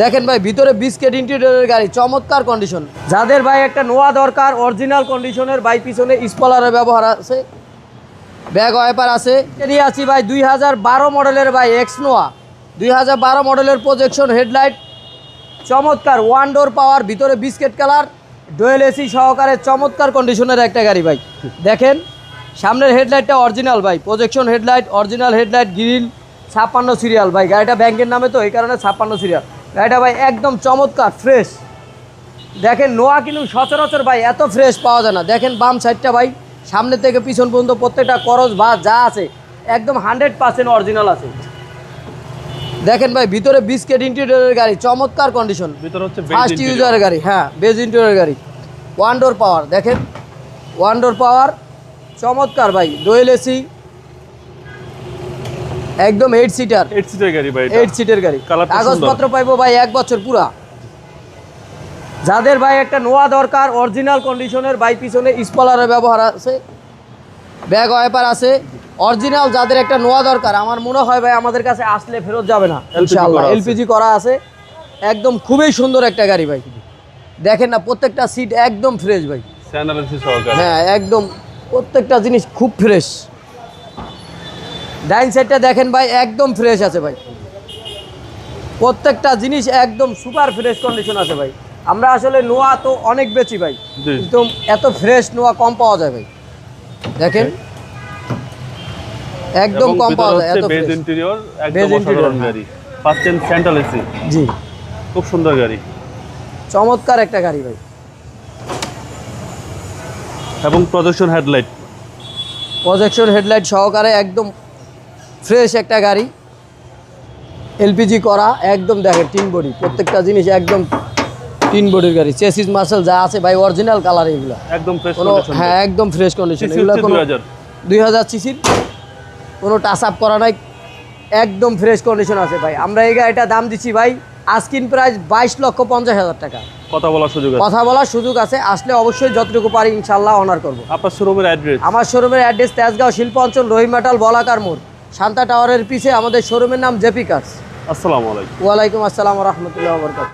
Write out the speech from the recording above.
দেখেন ভাই ভিতরে বিস্কেট ইন্টেরিয়রের গাড়ি, চমৎকার কন্ডিশন। যাদের ভাই একটা নোয়া দরকার অরিজিনাল কন্ডিশনের, ভাই পিছনে স্পলারের ব্যবহার আছে, ব্যাগ ওয়াইপার আছে। এরিয়ে আছি ভাই 2012 মডেলের ভাই এক্স নোয়া, 2012 মডেলের প্রজেকশন হেডলাইট, চমৎকার ওয়ান ডোর পাওয়ার, ভিতরে বিস্কেট কালার, ডুয়েল এসি সহকারে চমৎকার কন্ডিশনের একটা গাড়ি ভাই। দেখেন সামনের হেডলাইটটা অরিজিনাল ভাই, projection headlight, original headlight, grill, 56 serial ভাই। গাড়িটা ব্যাংকের নামে তো এই কারণে 56 সিরিয়াল। গাড়িটা ভাই একদম চমৎকার ফ্রেশ। দেখেন নোয়া কিন্তু সচরাচর ভাই এত ফ্রেশ পাওয়া যায় না। দেখেন বাম সাইডটা ভাই সামনে থেকে পিছন পর্যন্ত প্রত্যেকটা করজ বা যা আছে একদম 100% অরিজিনাল আছে। দেখেন ভাই ভিতরে বিস্কেট ইন্টেরিয়রের গাড়ি, চমৎকার কন্ডিশন, ভিতরে হচ্ছে ফার্স্ট ইউজারের গাড়ি। হ্যাঁ বেজ ইন্টেরিয়রের গাড়ি, ওয়ান ডোর পাওয়ার। দেখেন ওয়ান ডোর পাওয়ার, চমৎকার ভাই, ডুয়েল এসি, একদম 8 সিটার গাড়ি ভাই, 8 সিটের গাড়ি। কাগজপত্র পাইবো ভাই 1 বছর পুরা। যাদের ভাই একটা নোয়া দরকার অরিজিনাল কন্ডিশনের, ভাই পিছনে স্পলারের ব্যবহার আছে, ব্যাগ ওয়াইপার আছে, অরিজিনাল। যাদের একটা নোয়া দরকার আমার মনে হয় ভাই আমাদের কাছে আসলে ফেরত যাবে না ইনশাআল্লাহ। এলপিজি করা আছে, একদম খুবই সুন্দর একটা গাড়ি ভাই। দেখেন না প্রত্যেকটা সিট একদম ফ্রেশ ভাই, হ্যাঁ একদম প্রত্যেকটা জিনিস খুব ফ্রেশ। ডাইন সাইডটা দেখেন ভাই একদম ফ্রেশ আছে ভাই, প্রত্যেকটা জিনিস একদম সুপার ফ্রেশ কন্ডিশন আছে ভাই। আমরা আসলে নোয়া তো অনেক বেচি ভাই, কিন্তু এত ফ্রেশ নোয়া কম পাওয়া যায় ভাই। দেখেন একদম কম পাওয়া যায় এত বেজ ইন্টেরিয়র, একদম অসাধারণ গাড়ি। পাচ্ছেন সেন্ট্রাল এসি, জি খুব সুন্দর গাড়ি, চমৎকার একটা গাড়ি ভাই। এবং প্রজেকশন হেডলাইট, প্রজেকশন হেডলাইট সহকারে একদম ফ্রেশ একটা গাড়ি, এলপিজি করা একদম। দেখেন টিন বডি, প্রত্যেকটা জিনিস একদম টিন বডির গাড়ি। চেসিস মাসেল যা আছে ভাই অরিজিনাল কালার, এগুলো একদম ফ্রেশ কোনো, কন্ডিশন। হ্যাঁ একদম ফ্রেশ কন্ডিশন। এগুলো কোনো 2000 সিসির, কোনো টাচ আপ করা নাই, একদম ফ্রেশ কন্ডিশন আছে ভাই। আমরা এই গাড়িটা দাম দিচ্ছি ভাই আস্কিং প্রাইস 22,50,000 টাকা। কথা বলার সুযোগ আছে, কথা বলার সুযোগ আছে, আসলে অবশ্যই যতটুকু পারি ইনশাআল্লাহ অনার করব। আপনার শোরুমের অ্যাড্রেস? আমার শোরুমের অ্যাড্রেস তেজগাঁও শিল্প অঞ্চল, রহিমাটাল, বলাকার মোড়, শান্তা টাওয়ারের পিছে আমাদের শোরুমের নাম জেপি কার্স। আসসালামু আলাইকুম। ওয়ালাইকুম আসসালাম ওয়া রাহমাতুল্লাহি ওয়া বারাকাতুহু।